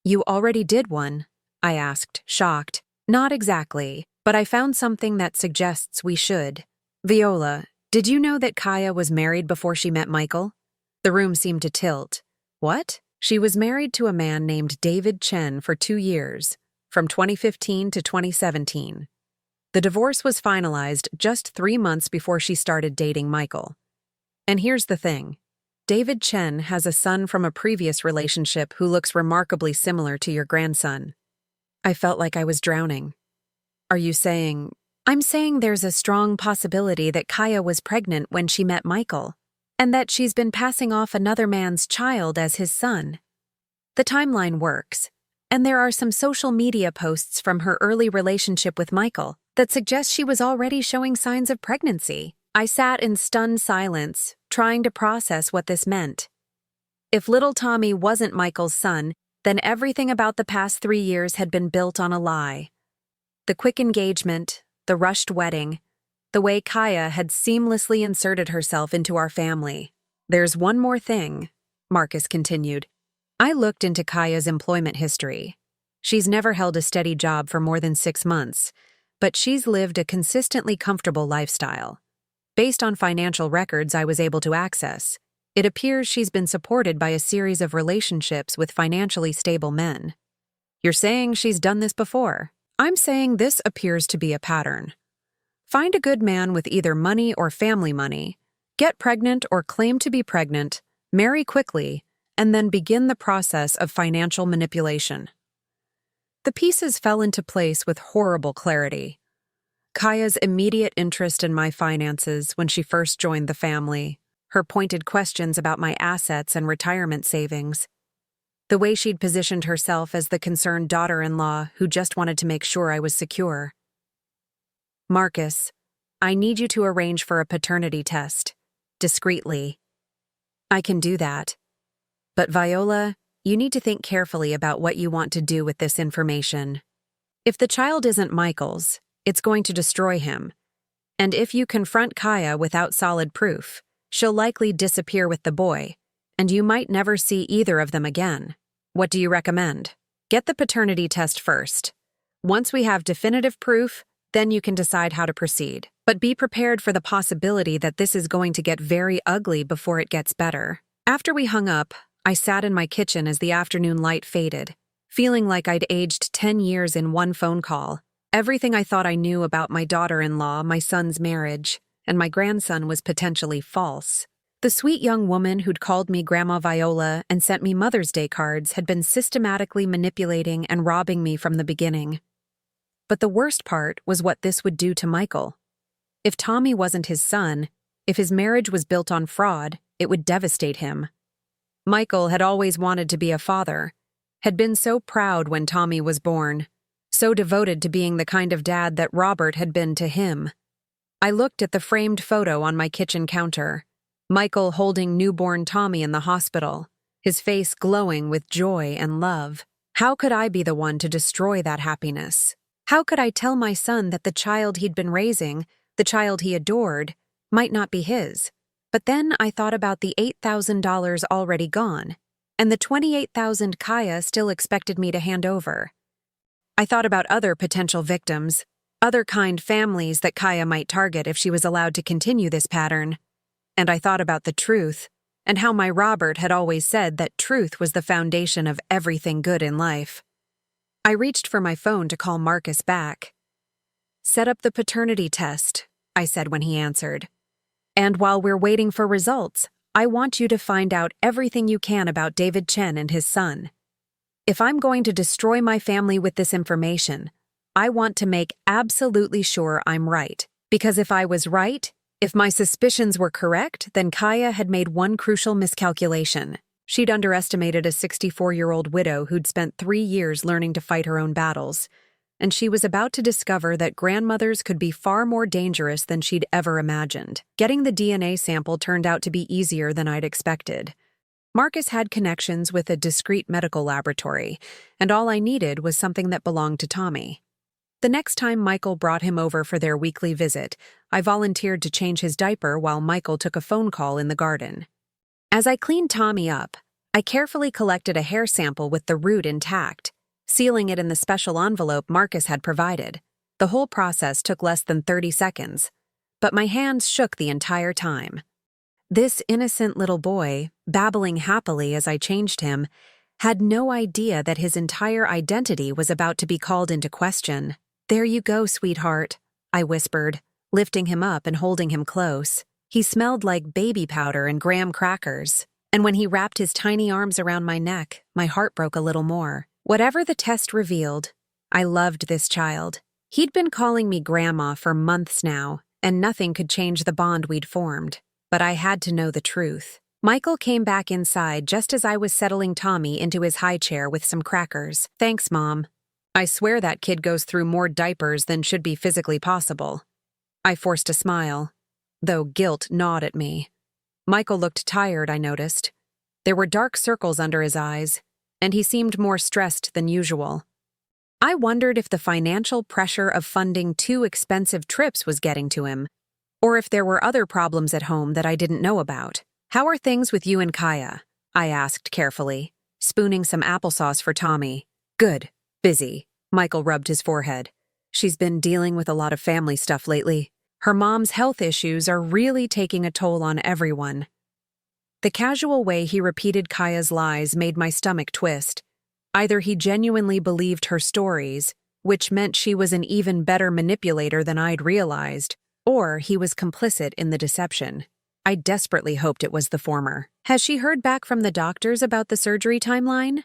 "You already did one?" I asked, shocked. "Not exactly, but I found something that suggests we should." "Viola, did you know that Kaia was married before she met Michael?" The room seemed to tilt. "What?" "She was married to a man named David Chen for 2 years, from 2015 to 2017. The divorce was finalized just 3 months before she started dating Michael. And here's the thing. David Chen has a son from a previous relationship who looks remarkably similar to your grandson." I felt like I was drowning. "Are you saying—" "I'm saying there's a strong possibility that Kaia was pregnant when she met Michael, and that she's been passing off another man's child as his son. The timeline works, and there are some social media posts from her early relationship with Michael that suggest she was already showing signs of pregnancy." I sat in stunned silence, trying to process what this meant. If little Tommy wasn't Michael's son, then everything about the past 3 years had been built on a lie. The quick engagement, the rushed wedding, the way Kaia had seamlessly inserted herself into our family. "There's one more thing," Marcus continued. I looked into Kaia's employment history. She's never held a steady job for more than 6 months, but she's lived a consistently comfortable lifestyle. Based on financial records I was able to access, it appears she's been supported by a series of relationships with financially stable men. "You're saying she's done this before?" "I'm saying this appears to be a pattern. Find a good man with either money or family money, get pregnant or claim to be pregnant, marry quickly, and then begin the process of financial manipulation." The pieces fell into place with horrible clarity. Kaia's immediate interest in my finances when she first joined the family, her pointed questions about my assets and retirement savings, the way she'd positioned herself as the concerned daughter-in-law who just wanted to make sure I was secure. "Marcus, I need you to arrange for a paternity test, discreetly." "I can do that. But Viola, you need to think carefully about what you want to do with this information. If the child isn't Michael's, it's going to destroy him. And if you confront Kaia without solid proof, she'll likely disappear with the boy, and you might never see either of them again. What do you recommend?" "Get the paternity test first. Once we have definitive proof, then you can decide how to proceed. But be prepared for the possibility that this is going to get very ugly before it gets better." After we hung up, I sat in my kitchen as the afternoon light faded, feeling like I'd aged 10 years in one phone call. Everything I thought I knew about my daughter-in-law, my son's marriage, and my grandson was potentially false. The sweet young woman who'd called me Grandma Viola and sent me Mother's Day cards had been systematically manipulating and robbing me from the beginning. But the worst part was what this would do to Michael. If Tommy wasn't his son, if his marriage was built on fraud, it would devastate him. Michael had always wanted to be a father, had been so proud when Tommy was born, so devoted to being the kind of dad that Robert had been to him. I looked at the framed photo on my kitchen counter, Michael holding newborn Tommy in the hospital, his face glowing with joy and love. How could I be the one to destroy that happiness? How could I tell my son that the child he'd been raising, the child he adored, might not be his? But then I thought about the $8,000 already gone, and the $28,000 Kaia still expected me to hand over. I thought about other potential victims, other kind families that Kaia might target if she was allowed to continue this pattern. And I thought about the truth, and how my Robert had always said that truth was the foundation of everything good in life. I reached for my phone to call Marcus back. "Set up the paternity test," I said when he answered. "And while we're waiting for results, I want you to find out everything you can about David Chen and his son. If I'm going to destroy my family with this information, I want to make absolutely sure I'm right. Because if I was right, if my suspicions were correct, then Kaia had made one crucial miscalculation. She'd underestimated a 64-year-old widow who'd spent 3 years learning to fight her own battles, and she was about to discover that grandmothers could be far more dangerous than she'd ever imagined. Getting the DNA sample turned out to be easier than I'd expected. Marcus had connections with a discreet medical laboratory, and all I needed was something that belonged to Tommy. The next time Michael brought him over for their weekly visit, I volunteered to change his diaper while Michael took a phone call in the garden. As I cleaned Tommy up, I carefully collected a hair sample with the root intact, sealing it in the special envelope Marcus had provided. The whole process took less than 30 seconds, but my hands shook the entire time. This innocent little boy, babbling happily as I changed him, had no idea that his entire identity was about to be called into question. "There you go, sweetheart," I whispered, lifting him up and holding him close. He smelled like baby powder and graham crackers, and when he wrapped his tiny arms around my neck, my heart broke a little more. Whatever the test revealed, I loved this child. He'd been calling me Grandma for months now, and nothing could change the bond we'd formed. But I had to know the truth. Michael came back inside just as I was settling Tommy into his high chair with some crackers. "Thanks, Mom. I swear that kid goes through more diapers than should be physically possible." I forced a smile, though guilt gnawed at me. Michael looked tired, I noticed. There were dark circles under his eyes, and he seemed more stressed than usual. I wondered if the financial pressure of funding 2 expensive trips was getting to him, or if there were other problems at home that I didn't know about. "How are things with you and Kaia?" I asked carefully, spooning some applesauce for Tommy. "Good. Busy." Michael rubbed his forehead. "She's been dealing with a lot of family stuff lately. Her mom's health issues are really taking a toll on everyone." The casual way he repeated Kaia's lies made my stomach twist. Either he genuinely believed her stories, which meant she was an even better manipulator than I'd realized, or he was complicit in the deception. I desperately hoped it was the former. "Has she heard back from the doctors about the surgery timeline?"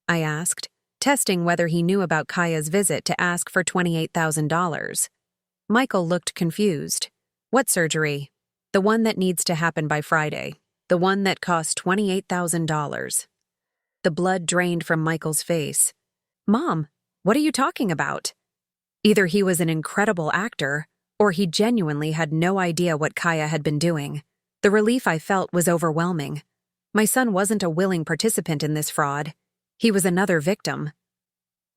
I asked, testing whether he knew about Kaia's visit to ask for $28,000. Michael looked confused. "What surgery?" "The one that needs to happen by Friday. The one that cost $28,000. The blood drained from Michael's face. "Mom, what are you talking about?" Either he was an incredible actor, or he genuinely had no idea what Kaia had been doing. The relief I felt was overwhelming. My son wasn't a willing participant in this fraud. He was another victim.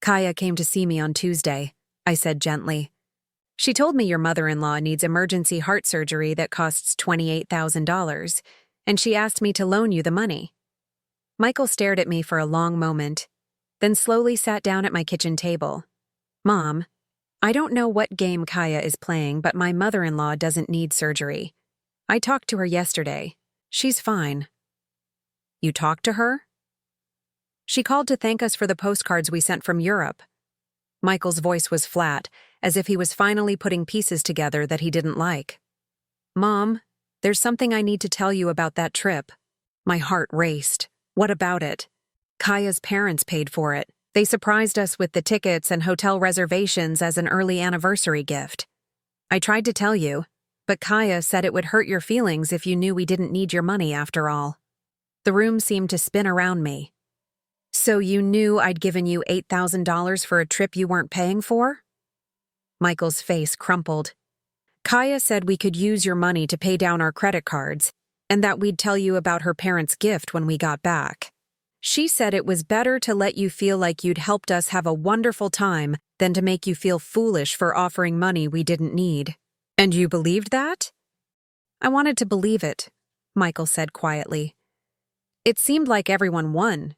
"Kaia came to see me on Tuesday," I said gently. "She told me your mother-in-law needs emergency heart surgery that costs $28,000, and she asked me to loan you the money." Michael stared at me for a long moment, then slowly sat down at my kitchen table. "Mom, I don't know what game Kaia is playing, but my mother-in-law doesn't need surgery. I talked to her yesterday. She's fine." "You talked to her?" "She called to thank us for the postcards we sent from Europe." Michael's voice was flat, as if he was finally putting pieces together that he didn't like. "Mom, there's something I need to tell you about that trip. My heart raced. What about it? Kaia's parents paid for it. They surprised us with the tickets and hotel reservations as an early anniversary gift. I tried to tell you, but Kaia said it would hurt your feelings if you knew we didn't need your money after all. The room seemed to spin around me. So you knew I'd given you $8,000 for a trip you weren't paying for? Michael's face crumpled. Kaia said we could use your money to pay down our credit cards, and that we'd tell you about her parents' gift when we got back. She said it was better to let you feel like you'd helped us have a wonderful time than to make you feel foolish for offering money we didn't need. And you believed that? I wanted to believe it, Michael said quietly. It seemed like everyone won.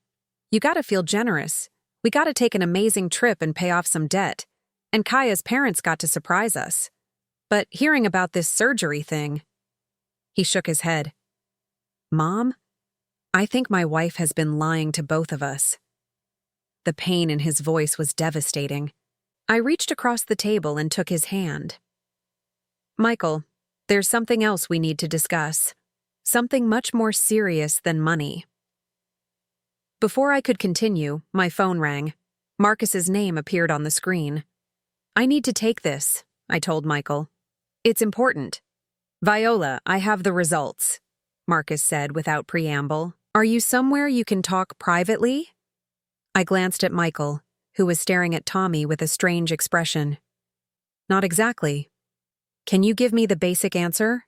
You gotta feel generous. We gotta take an amazing trip and pay off some debt. And Kaia's parents got to surprise us. But hearing about this surgery thing... He shook his head. Mom, I think my wife has been lying to both of us. The pain in his voice was devastating. I reached across the table and took his hand. Michael, there's something else we need to discuss. Something much more serious than money. Before I could continue, my phone rang. Marcus's name appeared on the screen. I need to take this, I told Michael. It's important. Viola, I have the results, Marcus said without preamble. Are you somewhere you can talk privately? I glanced at Michael, who was staring at Tommy with a strange expression. Not exactly. Can you give me the basic answer?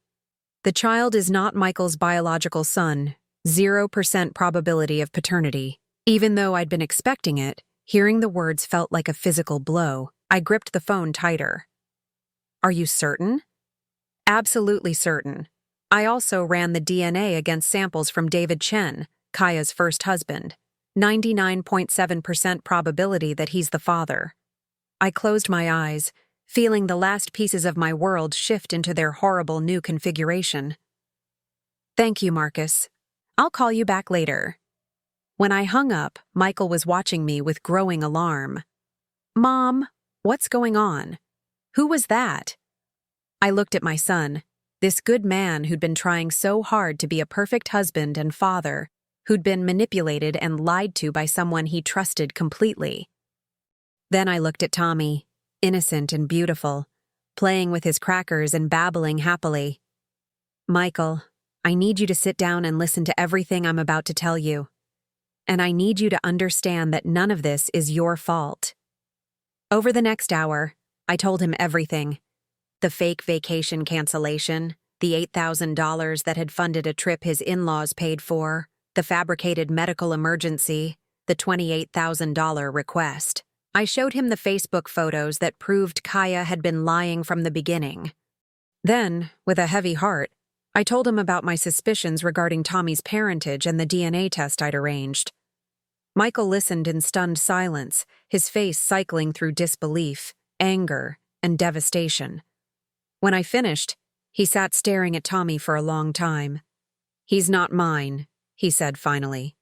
The child is not Michael's biological son, 0% probability of paternity. Even though I'd been expecting it, hearing the words felt like a physical blow. I gripped the phone tighter. Are you certain? Absolutely certain. I also ran the DNA against samples from David Chen, Kaia's first husband. 99.7% probability that he's the father. I closed my eyes, feeling the last pieces of my world shift into their horrible new configuration. Thank you, Marcus. I'll call you back later. When I hung up, Michael was watching me with growing alarm. Mom, what's going on? Who was that? I looked at my son, this good man who'd been trying so hard to be a perfect husband and father, who'd been manipulated and lied to by someone he trusted completely. Then I looked at Tommy, innocent and beautiful, playing with his crackers and babbling happily. Michael, I need you to sit down and listen to everything I'm about to tell you. And I need you to understand that none of this is your fault. Over the next hour, I told him everything. The fake vacation cancellation, the $8,000 that had funded a trip his in-laws paid for, the fabricated medical emergency, the $28,000 request. I showed him the Facebook photos that proved Kaia had been lying from the beginning. Then, with a heavy heart, I told him about my suspicions regarding Tommy's parentage and the DNA test I'd arranged. Michael listened in stunned silence, his face cycling through disbelief, anger, and devastation. When I finished, he sat staring at Tommy for a long time. He's not mine, he said finally.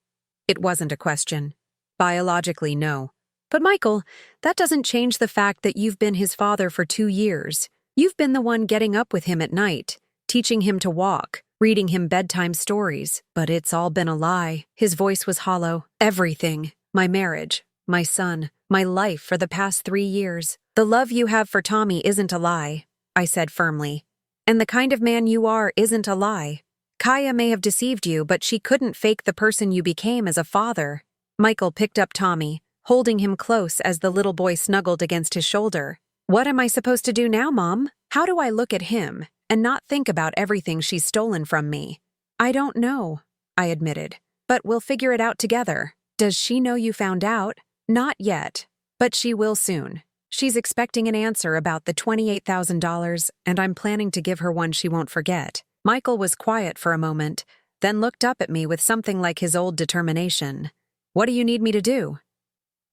It wasn't a question. Biologically, no. But Michael, that doesn't change the fact that you've been his father for 2 years. You've been the one getting up with him at night, teaching him to walk, reading him bedtime stories. But it's all been a lie. His voice was hollow. Everything. My marriage, my son, my life for the past 3 years. The love you have for Tommy isn't a lie, I said firmly. And the kind of man you are isn't a lie. Kaia may have deceived you, but she couldn't fake the person you became as a father. Michael picked up Tommy, holding him close as the little boy snuggled against his shoulder. What am I supposed to do now, Mom? How do I look at him and not think about everything she's stolen from me? I don't know, I admitted, but we'll figure it out together. Does she know you found out? Not yet, but she will soon. She's expecting an answer about the $28,000, and I'm planning to give her one she won't forget. Michael was quiet for a moment, then looked up at me with something like his old determination. What do you need me to do?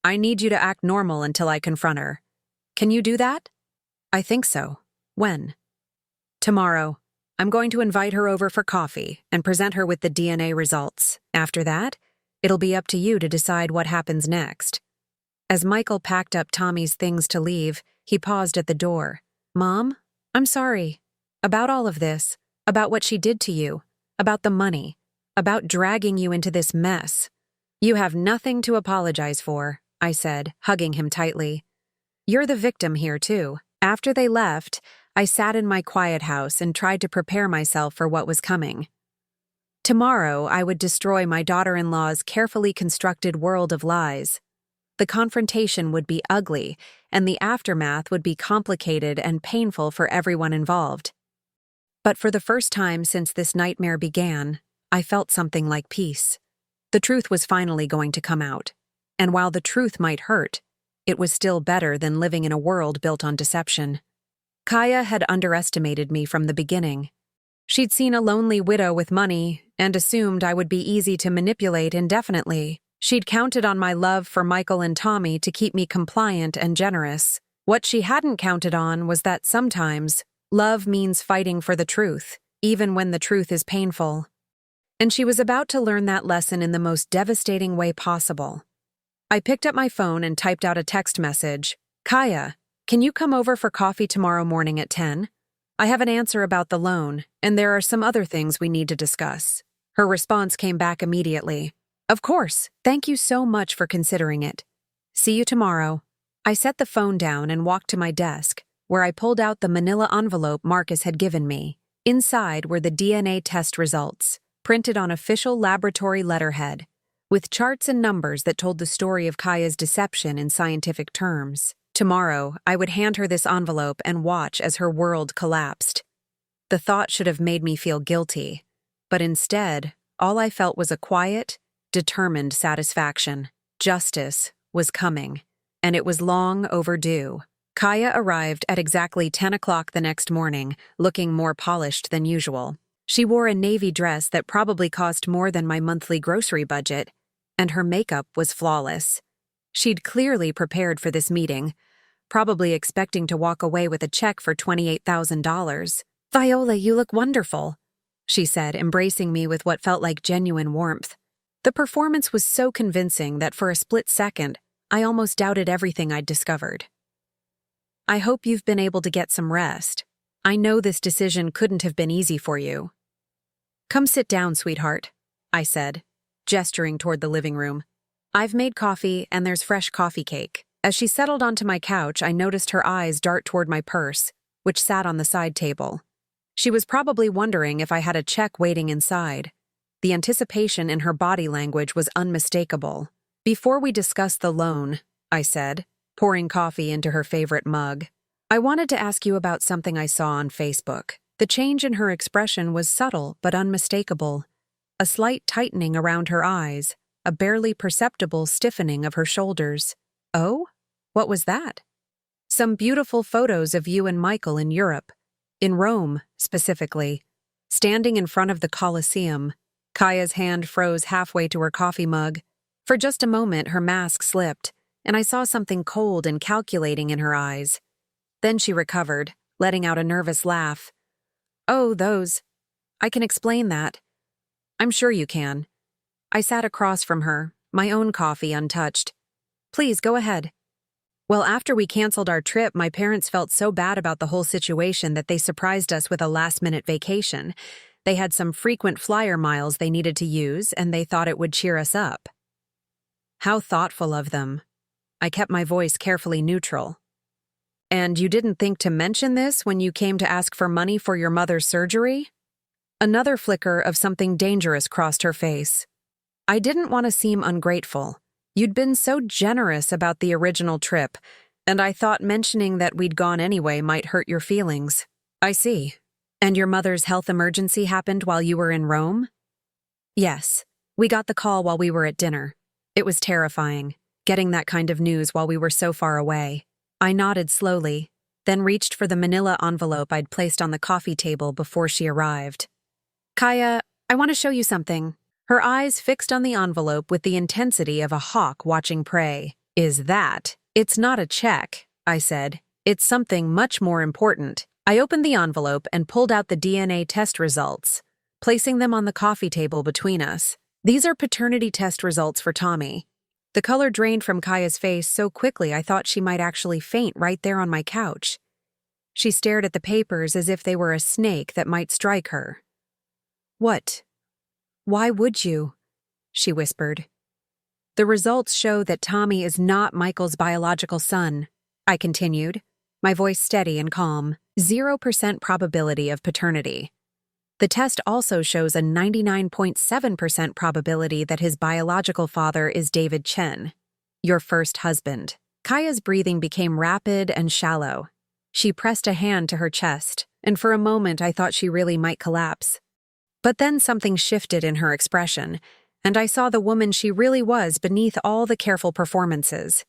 I need you to act normal until I confront her. Can you do that? I think so. When? Tomorrow. I'm going to invite her over for coffee and present her with the DNA results. After that, it'll be up to you to decide what happens next. As Michael packed up Tommy's things to leave, he paused at the door. Mom, I'm sorry. About all of this. About what she did to you, about the money, about dragging you into this mess. You have nothing to apologize for, I said, hugging him tightly. You're the victim here, too. After they left, I sat in my quiet house and tried to prepare myself for what was coming. Tomorrow, I would destroy my daughter-in-law's carefully constructed world of lies. The confrontation would be ugly, and the aftermath would be complicated and painful for everyone involved. But for the first time since this nightmare began, I felt something like peace. The truth was finally going to come out. And while the truth might hurt, it was still better than living in a world built on deception. Kaia had underestimated me from the beginning. She'd seen a lonely widow with money and assumed I would be easy to manipulate indefinitely. She'd counted on my love for Michael and Tommy to keep me compliant and generous. What she hadn't counted on was that sometimes love means fighting for the truth, even when the truth is painful. And she was about to learn that lesson in the most devastating way possible. I picked up my phone and typed out a text message. Kaia, can you come over for coffee tomorrow morning at 10? I have an answer about the loan, and there are some other things we need to discuss. Her response came back immediately. Of course, thank you so much for considering it. See you tomorrow. I set the phone down and walked to my desk, where I pulled out the manila envelope Marcus had given me. Inside were the DNA test results, printed on official laboratory letterhead, with charts and numbers that told the story of Kaia's deception in scientific terms. Tomorrow, I would hand her this envelope and watch as her world collapsed. The thought should have made me feel guilty, but instead, all I felt was a quiet, determined satisfaction. Justice was coming, and it was long overdue. Kaia arrived at exactly 10 o'clock the next morning, looking more polished than usual. She wore a navy dress that probably cost more than my monthly grocery budget, and her makeup was flawless. She'd clearly prepared for this meeting, probably expecting to walk away with a check for $28,000. Viola, you look wonderful, she said, embracing me with what felt like genuine warmth. The performance was so convincing that for a split second, I almost doubted everything I'd discovered. I hope you've been able to get some rest. I know this decision couldn't have been easy for you. Come sit down, sweetheart, I said, gesturing toward the living room. I've made coffee and there's fresh coffee cake. As she settled onto my couch, I noticed her eyes dart toward my purse, which sat on the side table. She was probably wondering if I had a check waiting inside. The anticipation in her body language was unmistakable. Before we discuss the loan, I said, pouring coffee into her favorite mug, I wanted to ask you about something I saw on Facebook. The change in her expression was subtle but unmistakable. A slight tightening around her eyes, a barely perceptible stiffening of her shoulders. Oh? What was that? Some beautiful photos of you and Michael in Europe. In Rome, specifically. Standing in front of the Colosseum. Kaia's hand froze halfway to her coffee mug. For just a moment, her mask slipped, and I saw something cold and calculating in her eyes. Then she recovered, letting out a nervous laugh. Oh, those. I can explain that. I'm sure you can. I sat across from her, my own coffee untouched. Please, go ahead. Well, after we canceled our trip, my parents felt so bad about the whole situation that they surprised us with a last-minute vacation. They had some frequent flyer miles they needed to use, and they thought it would cheer us up. How thoughtful of them. I kept my voice carefully neutral. And you didn't think to mention this when you came to ask for money for your mother's surgery? Another flicker of something dangerous crossed her face. I didn't want to seem ungrateful. You'd been so generous about the original trip, and I thought mentioning that we'd gone anyway might hurt your feelings. I see. And your mother's health emergency happened while you were in Rome? Yes. We got the call while we were at dinner. It was terrifying, getting that kind of news while we were so far away. I nodded slowly, then reached for the manila envelope I'd placed on the coffee table before she arrived. Kaia, I want to show you something. Her eyes fixed on the envelope with the intensity of a hawk watching prey. Is that? It's not a check, I said. It's something much more important. I opened the envelope and pulled out the DNA test results, placing them on the coffee table between us. These are paternity test results for Tommy. The color drained from Kaia's face so quickly I thought she might actually faint right there on my couch. She stared at the papers as if they were a snake that might strike her. "What? Why would you?" she whispered. "The results show that Tommy is not Michael's biological son," I continued, my voice steady and calm. 0% probability of paternity. The test also shows a 99.7% probability that his biological father is David Chen, your first husband. Kaia's breathing became rapid and shallow. She pressed a hand to her chest, and for a moment I thought she really might collapse. But then something shifted in her expression, and I saw the woman she really was beneath all the careful performances.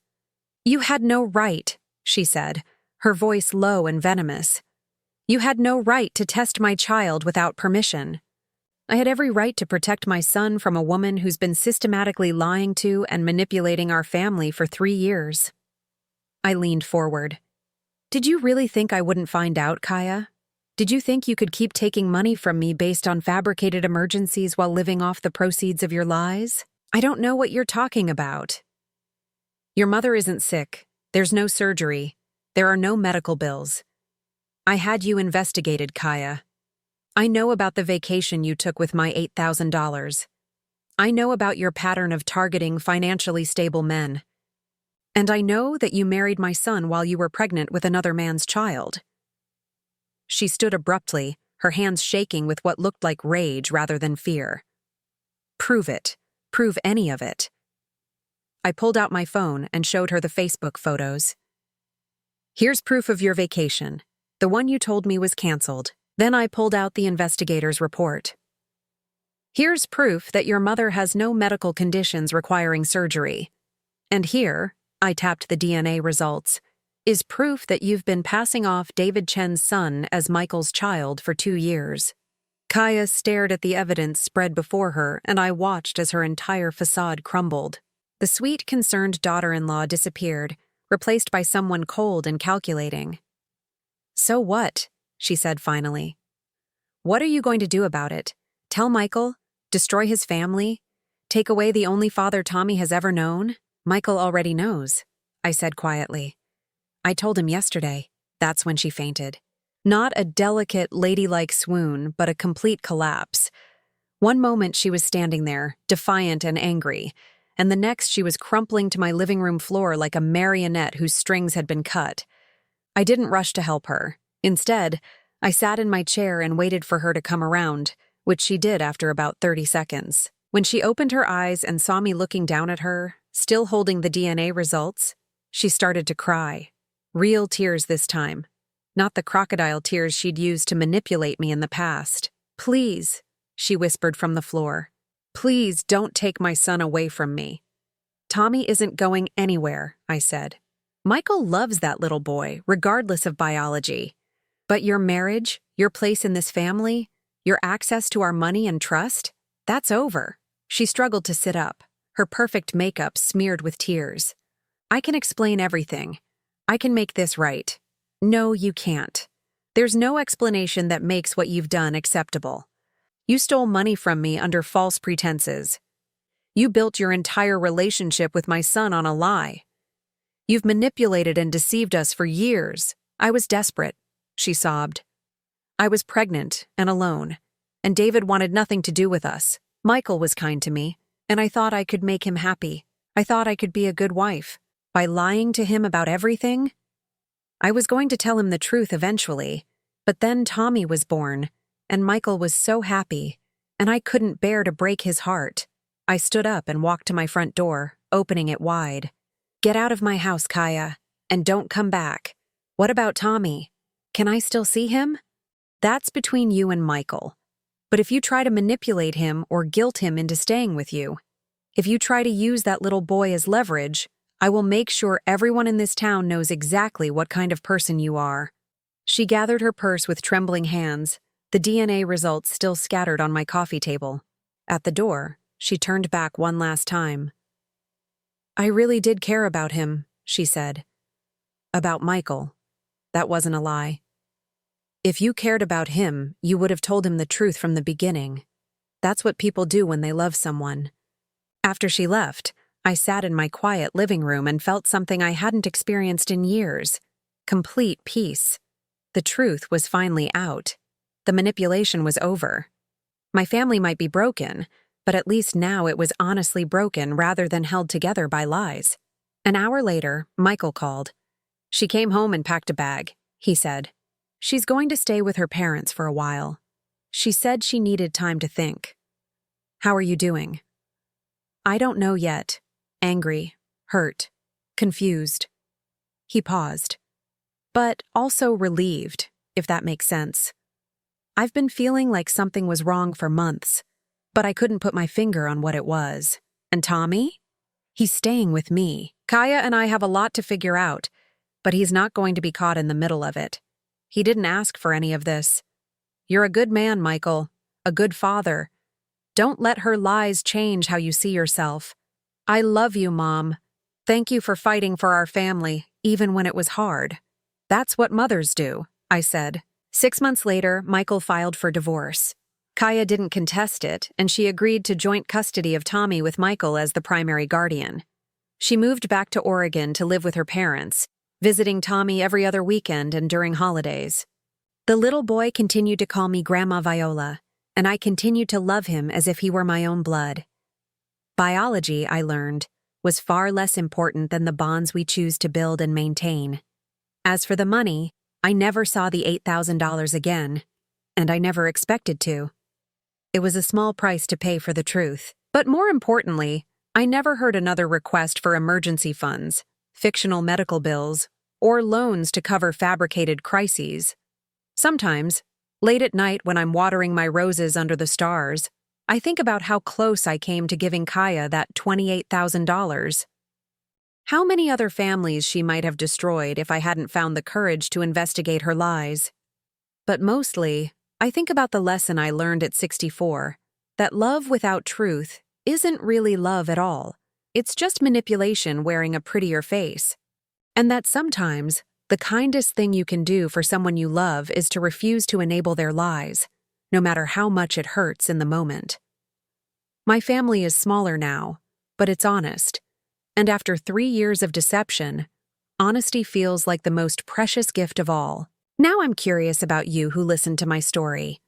"You had no right," she said, her voice low and venomous. "You had no right to test my child without permission. I had every right to protect my son from a woman who's been systematically lying to and manipulating our family for 3 years." I leaned forward. "Did you really think I wouldn't find out, Kaia? Did you think you could keep taking money from me based on fabricated emergencies while living off the proceeds of your lies? I don't know what you're talking about. Your mother isn't sick. There's no surgery. There are no medical bills. I had you investigated, Kaia. I know about the vacation you took with my $8,000. I know about your pattern of targeting financially stable men. And I know that you married my son while you were pregnant with another man's child." She stood abruptly, her hands shaking with what looked like rage rather than fear. "Prove it. Prove any of it." I pulled out my phone and showed her the Facebook photos. "Here's proof of your vacation. The one you told me was canceled." Then I pulled out the investigator's report. "Here's proof that your mother has no medical conditions requiring surgery. And here," I tapped the DNA results, "is proof that you've been passing off David Chen's son as Michael's child for 2 years." Kaia stared at the evidence spread before her, and I watched as her entire facade crumbled. The sweet, concerned daughter-in-law disappeared, replaced by someone cold and calculating. "So what?" she said finally. "What are you going to do about it? Tell Michael? Destroy his family? Take away the only father Tommy has ever known?" "Michael already knows," I said quietly. "I told him yesterday." That's when she fainted. Not a delicate, ladylike swoon, but a complete collapse. One moment she was standing there, defiant and angry, and the next she was crumpling to my living room floor like a marionette whose strings had been cut. I didn't rush to help her. Instead, I sat in my chair and waited for her to come around, which she did after about 30 seconds. When she opened her eyes and saw me looking down at her, still holding the DNA results, she started to cry. Real tears this time, not the crocodile tears she'd used to manipulate me in the past. "Please," she whispered from the floor. "Please don't take my son away from me." "Tommy isn't going anywhere," I said. "Michael loves that little boy, regardless of biology. But your marriage, your place in this family, your access to our money and trust, that's over." She struggled to sit up, her perfect makeup smeared with tears. "I can explain everything. I can make this right." "No, you can't. There's no explanation that makes what you've done acceptable. You stole money from me under false pretenses. You built your entire relationship with my son on a lie. You've manipulated and deceived us for years. I was desperate," she sobbed. "I was pregnant and alone, and David wanted nothing to do with us. Michael was kind to me, and I thought I could make him happy. I thought I could be a good wife. By lying to him about everything, I was going to tell him the truth eventually, but then Tommy was born, and Michael was so happy, and I couldn't bear to break his heart." I stood up and walked to my front door, opening it wide. "Get out of my house, Kaia, and don't come back. What about Tommy? Can I still see him? That's between you and Michael. But if you try to manipulate him or guilt him into staying with you, if you try to use that little boy as leverage, I will make sure everyone in this town knows exactly what kind of person you are." She gathered her purse with trembling hands, the DNA results still scattered on my coffee table. At the door, she turned back one last time. "I really did care about him," she said. "About Michael. That wasn't a lie. If you cared about him, you would have told him the truth from the beginning. That's what people do when they love someone." After she left, I sat in my quiet living room and felt something I hadn't experienced in years. Complete peace. The truth was finally out. The manipulation was over. My family might be broken, but at least now it was honestly broken rather than held together by lies. An hour later, Michael called. "She came home and packed a bag," he said. "She's going to stay with her parents for a while. She said she needed time to think." "How are you doing?" "I don't know yet. Angry, hurt, confused." He paused. "But also relieved, if that makes sense. I've been feeling like something was wrong for months, but I couldn't put my finger on what it was. And Tommy? He's staying with me. Kaia and I have a lot to figure out, but he's not going to be caught in the middle of it. He didn't ask for any of this. You're a good man, Michael. A good father. Don't let her lies change how you see yourself. I love you, Mom. Thank you for fighting for our family, even when it was hard." "That's what mothers do," I said. 6 months later, Michael filed for divorce. Kaia didn't contest it, and she agreed to joint custody of Tommy with Michael as the primary guardian. She moved back to Oregon to live with her parents, visiting Tommy every other weekend and during holidays. The little boy continued to call me Grandma Viola, and I continued to love him as if he were my own blood. Biology, I learned, was far less important than the bonds we choose to build and maintain. As for the money, I never saw the $8,000 again, and I never expected to. It was a small price to pay for the truth. But more importantly, I never heard another request for emergency funds, fictional medical bills, or loans to cover fabricated crises. Sometimes, late at night when I'm watering my roses under the stars, I think about how close I came to giving Kaia that $28,000. How many other families she might have destroyed if I hadn't found the courage to investigate her lies. But mostly, I think about the lesson I learned at 64, that love without truth isn't really love at all. It's just manipulation wearing a prettier face. And that sometimes, the kindest thing you can do for someone you love is to refuse to enable their lies, no matter how much it hurts in the moment. My family is smaller now, but it's honest. And after 3 years of deception, honesty feels like the most precious gift of all. Now I'm curious about you who listened to my story.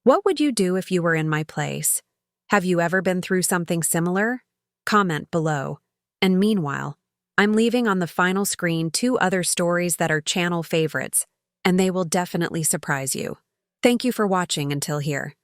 What would you do if you were in my place? Have you ever been through something similar? Comment below. And meanwhile, I'm leaving on the final screen 2 other stories that are channel favorites, and they will definitely surprise you. Thank you for watching until here.